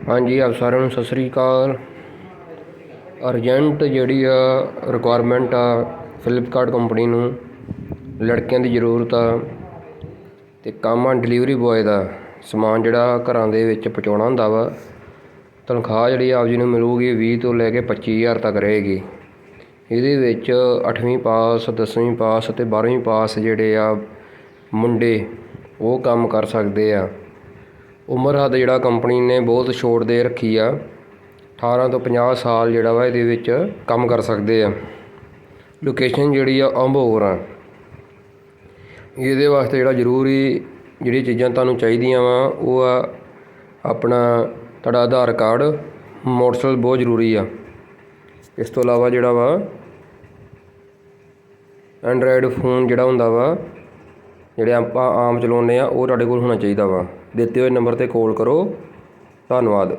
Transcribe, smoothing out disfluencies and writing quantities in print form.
ਹਾਂਜੀ ਆਪ ਸਾਰਿਆਂ ਨੂੰ ਸਤਿ ਸ਼੍ਰੀ ਅਕਾਲ। ਅਰਜੈਂਟ ਜਿਹੜੀ ਆ ਰਿਕੁਆਇਰਮੈਂਟ ਆ ਫਲਿੱਪਕਾਰਟ ਕੰਪਨੀ ਨੂੰ ਲੜਕਿਆਂ ਦੀ ਜ਼ਰੂਰਤ ਆ ਅਤੇ ਕੰਮ ਆ ਡਿਲੀਵਰੀ ਬੋਏ ਦਾ। ਸਮਾਨ ਜਿਹੜਾ ਘਰਾਂ ਦੇ ਵਿੱਚ ਪਹੁੰਚਾਉਣਾ ਹੁੰਦਾ ਵਾ। ਤਨਖਾਹ ਜਿਹੜੀ ਆਪ ਜੀ ਨੂੰ ਮਿਲੂਗੀ 20 ਤੋਂ ਲੈ ਕੇ 25,000 ਤੱਕ ਰਹੇਗੀ। ਇਹਦੇ ਵਿੱਚ 8ਵੀਂ ਪਾਸ 10ਵੀਂ ਪਾਸ ਅਤੇ 12ਵੀਂ ਪਾਸ ਜਿਹੜੇ ਆ ਮੁੰਡੇ ਉਹ ਕੰਮ ਕਰ ਸਕਦੇ ਆ। ਉਮਰ ਹੱਦ ਜਿਹੜਾ ਕੰਪਨੀ ਨੇ ਬਹੁਤ ਛੋਟ ਦੇ ਰੱਖੀ ਆ, 18 ਤੋਂ 50 ਸਾਲ ਜਿਹੜਾ ਵਾ ਇਹਦੇ ਵਿੱਚ ਕੰਮ ਕਰ ਸਕਦੇ ਆ। ਲੋਕੇਸ਼ਨ ਜਿਹੜੀ ਆ ਅੰਬੋਰ ਆ। ਇਹਦੇ ਵਾਸਤੇ ਜਿਹੜਾ ਜ਼ਰੂਰੀ ਜਿਹੜੀ ਚੀਜ਼ਾਂ ਤੁਹਾਨੂੰ ਚਾਹੀਦੀਆਂ ਵਾ ਉਹ ਆ ਆਪਣਾ ਤੁਹਾਡਾ ਆਧਾਰ ਕਾਰਡ, ਮੋਟਰਸਾਈਕਲ ਬਹੁਤ ਜ਼ਰੂਰੀ ਆ। ਇਸ ਤੋਂ ਇਲਾਵਾ ਜਿਹੜਾ ਵਾ ਐਂਡਰਾਇਡ ਫੋਨ ਜਿਹੜਾ ਹੁੰਦਾ ਵਾ, ਜਿਹੜੇ ਆਪਾਂ ਆਮ ਚਲਾਉਂਦੇ ਆ, ਉਹ ਤੁਹਾਡੇ ਕੋਲ ਹੋਣਾ ਚਾਹੀਦਾ ਵਾ। ਦਿੱਤੇ ਹੋਏ ਨੰਬਰ 'ਤੇ ਕਾਲ ਕਰੋ। ਧੰਨਵਾਦ।